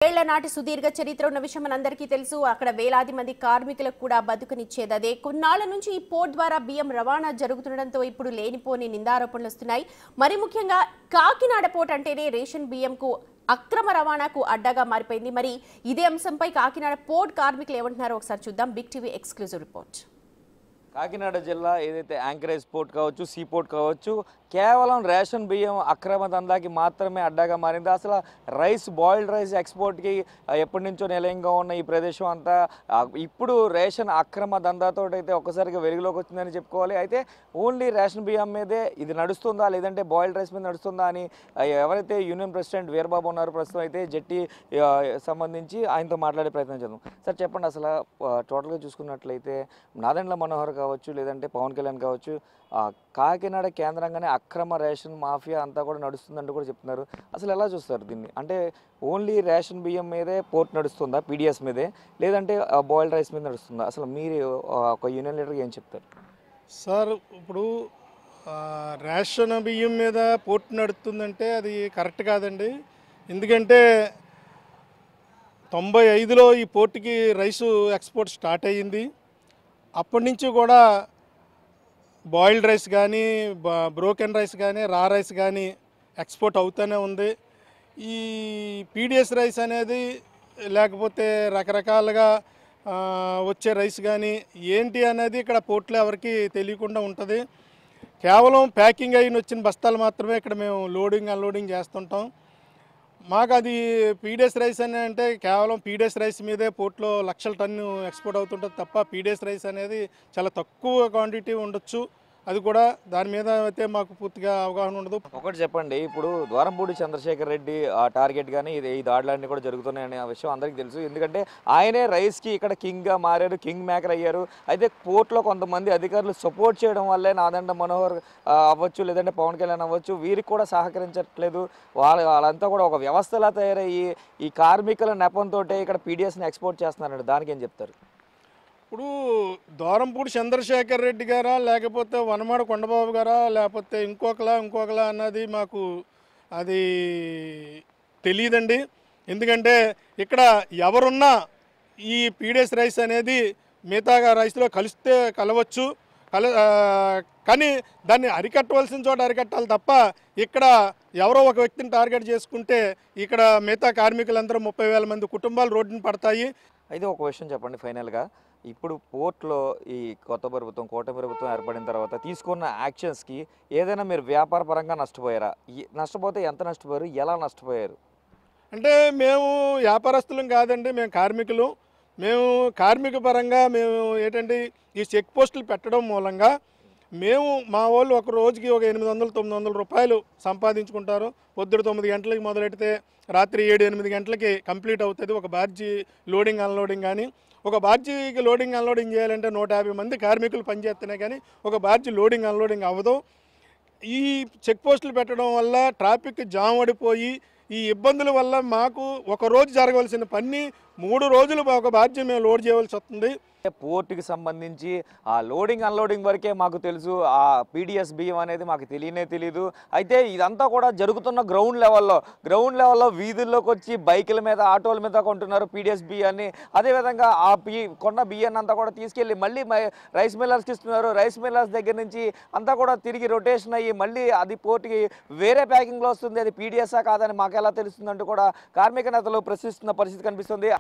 ఏళ్ల నాటి సుదీర్ఘ చరిత్ర ఉన్న విషయం మనందరికీ తెలుసు. అక్కడ వేలాది మంది కార్మికులకు కూడా బతుకునిచ్చేది అదే. కొన్నాళ్ల నుంచి ఈ పోర్ట్ ద్వారా బియ్యం రవాణా జరుగుతుండటంతో ఇప్పుడు లేనిపోని నిందారోపణలు వస్తున్నాయి. మరి ముఖ్యంగా కాకినాడ పోర్ట్ అంటేనే రేషన్ బియ్యంకు అక్రమ రవాణాకు అడ్డగా మారిపోయింది. మరి ఇదే అంశంపై కాకినాడ పోర్ట్ కార్మికులు ఏమంటున్నారో ఒకసారి చూద్దాం. Big TV exclusive report. Kakinada జిల్లా ఏదైతే యాంకరేజ్ పోర్ట్ కావచ్చు, సీ పోర్ట్ కావచ్చు, కేవలం రేషన్ బియ్యం అక్రమ దందాకి మాత్రమే అడ్డాగా మారింది. అసలు రైస్, బాయిల్డ్ రైస్ ఎక్స్పోర్ట్కి ఎప్పటి నుంచో నిలయంగా ఉన్న ఈ ప్రదేశం అంతా ఇప్పుడు రేషన్ అక్రమ దందాతో అయితే ఒక్కసారిగా వెలుగులోకి వచ్చిందని చెప్పుకోవాలి. అయితే ఓన్లీ రేషన్ బియ్యం మీదే ఇది నడుస్తుందా, లేదంటే బాయిల్డ్ రైస్ మీద నడుస్తుందా అని ఎవరైతే యూనియన్ ప్రెసిడెంట్ వీరబాబు ఉన్నారో ప్రస్తుతం అయితే జెట్టి సంబంధించి ఆయనతో మాట్లాడే ప్రయత్నం చేద్దాం. సార్ చెప్పండి, అసలు టోటల్గా చూసుకున్నట్లయితే నాదెండ్ల మనోహర్ కావచ్చు, లేదంటే పవన్ కళ్యాణ్ కావచ్చు, కాకినాడ కేంద్రంగానే అక్రమ రేషన్ మాఫియా అంతా కూడా నడుస్తుందంటూ కూడా చెప్తున్నారు. అసలు ఎలా చూస్తారు దీన్ని? అంటే ఓన్లీ రేషన్ బియ్యం మీదే పోర్ట్ నడుస్తుందా, పీడిఎస్ మీదే, లేదంటే బాయిల్డ్ రైస్ మీద నడుస్తుందా? అసలు మీరు ఒక యూనియన్ లీడర్గా ఏం చెప్తారు? సార్, ఇప్పుడు రేషన్ బియ్యం మీద పోర్ట్ నడుస్తుందంటే అది కరెక్ట్ కాదండి. ఎందుకంటే 95లో ఈ పోర్టుకి రైసు ఎక్స్పోర్ట్ స్టార్ట్ అయ్యింది. అప్పటి నుంచి కూడా బాయిల్డ్ రైస్ కానీ, బ్రోకెన్ రైస్ కానీ, రా రైస్ కానీ ఎక్స్పోర్ట్ అవుతూనే ఉంది. ఈ పీడిఎస్ రైస్ అనేది లేకపోతే రకరకాలుగా వచ్చే రైస్ కానీ ఏంటి అనేది ఇక్కడ పోర్ట్లో ఎవరికి తెలియకుండా ఉంటుంది. కేవలం ప్యాకింగ్ అయిన వచ్చిన బస్తాలు మాత్రమే ఇక్కడ మేము లోడింగ్ అన్లోడింగ్ చేస్తుంటాం. మాకు అది పీడిఎస్ రైస్ అని అంటే కేవలం పీడిఎస్ రైస్ మీదే పోర్ట్లో లక్షల టన్ను ఎక్స్పోర్ట్ అవుతుంటుంది తప్ప పీడిఎస్ రైస్ అనేది చాలా తక్కువ క్వాంటిటీ ఉండొచ్చు. అది కూడా దాని మీద అయితే మాకు పూర్తిగా అవగాహన ఉండదు. ఒకటి చెప్పండి, ఇప్పుడు ద్వారంపూడి చంద్రశేఖర్ రెడ్డి ఆ టార్గెట్ కానీ ఈ దాడులన్నీ కూడా జరుగుతున్నాయనే ఆ విషయం అందరికీ తెలుసు. ఎందుకంటే ఆయనే రైస్కి ఇక్కడ కింగ్గా మారారు, కింగ్ మేకర్ అయ్యారు. అయితే పోర్ట్లో కొంతమంది అధికారులు సపోర్ట్ చేయడం వల్లే నాదెండ్ల మనోహర్ అవ్వచ్చు, లేదంటే పవన్ కళ్యాణ్ అవ్వచ్చు, వీరికి కూడా సహకరించట్లేదు. వాళ్ళంతా కూడా ఒక వ్యవస్థలా తయారయ్యి ఈ కార్మికుల నెపంతో ఇక్కడ పీడిఎస్ని ఎక్స్పోర్ట్ చేస్తున్నారండి. దానికి ఏం చెప్తారు? ఇప్పుడు ద్వారంపూడి చంద్రశేఖర్ రెడ్డి గారా, లేకపోతే వనమాడ కొండబాబు గారా, లేకపోతే ఇంకొకలా అన్నది మాకు అది తెలియదండి. ఎందుకంటే ఇక్కడ ఎవరున్నా ఈ పీడిఎస్ రైస్ అనేది మిగతా రైస్లో కలిస్తే కలవచ్చు, కానీ దాన్ని అరికట్టవలసిన చోట అరికట్టాలి తప్ప ఇక్కడ ఎవరో ఒక వ్యక్తిని టార్గెట్ చేసుకుంటే ఇక్కడ మిగతా కార్మికులందరూ 30,000 మంది కుటుంబాలు రోడ్డున పడతాయి. అయితే ఒక విషయం చెప్పండి ఫైనల్గా, ఇప్పుడు పోర్ట్లో ఈ కొత్త ప్రభుత్వం, కూటమి ప్రభుత్వం ఏర్పడిన తర్వాత తీసుకున్న యాక్షన్స్కి ఏదైనా మీరు వ్యాపార పరంగా నష్టపోయారా? నష్టపోతే ఎంత నష్టపోయారు, ఎలా నష్టపోయారు? అంటే మేము వ్యాపారస్తులం కాదండి, మేము కార్మికులు. మేము కార్మిక పరంగా మేము ఏంటంటే ఈ చెక్ పోస్టులు పెట్టడం మూలంగా మేము మా వాళ్ళు ఒక రోజుకి ఒక 800-900 రూపాయలు సంపాదించుకుంటారు. పొద్దున 9 గంటలకి మొదలెడితే రాత్రి 7-8 గంటలకి కంప్లీట్ అవుతుంది ఒక బార్జీ లోడింగ్ అన్లోడింగ్. కానీ ఒక బార్జీకి లోడింగ్ అన్లోడింగ్ చేయాలంటే 150 మంది కార్మికులు పనిచేస్తున్నాయి, కానీ ఒక బార్జీ లోడింగ్ అన్లోడింగ్ అవ్వదు. ఈ చెక్ పోస్టులు పెట్టడం వల్ల ట్రాఫిక్ జామ్ పడిపోయి ఈ ఇబ్బందుల వల్ల మాకు ఒక రోజు జరగవలసిన పని 3 రోజులు ఒక బార్జీ మేము లోడ్ చేయవలసి వస్తుంది. పోర్టుకి సంబంధించి ఆ లోడింగ్ అన్లోడింగ్ వరకే మాకు తెలుసు, ఆ పీడిఎస్ బియ్యం అనేది మాకు తెలీదు. అయితే ఇదంతా కూడా జరుగుతున్న గ్రౌండ్ లెవెల్లో వీధుల్లోకి వచ్చి బైకుల మీద, ఆటోల మీద కొంటున్నారు పీడిఎస్ బియ్యాన్ని. అదేవిధంగా ఆ కొన్న బియ్యాన్ని అంతా కూడా తీసుకెళ్ళి మళ్ళీ రైస్ మిల్లర్స్కి ఇస్తున్నారు. రైస్ మిల్లర్స్ దగ్గర నుంచి అంతా కూడా తిరిగి రొటేషన్ అయ్యి మళ్ళీ అది పోర్టుకి వేరే ప్యాకింగ్లో వస్తుంది. అది పీడిఎస్ఆ కాదని మాకు ఎలా తెలుస్తుందంటూ కూడా కార్మిక నేతలు ప్రశ్నిస్తున్న పరిస్థితి కనిపిస్తుంది.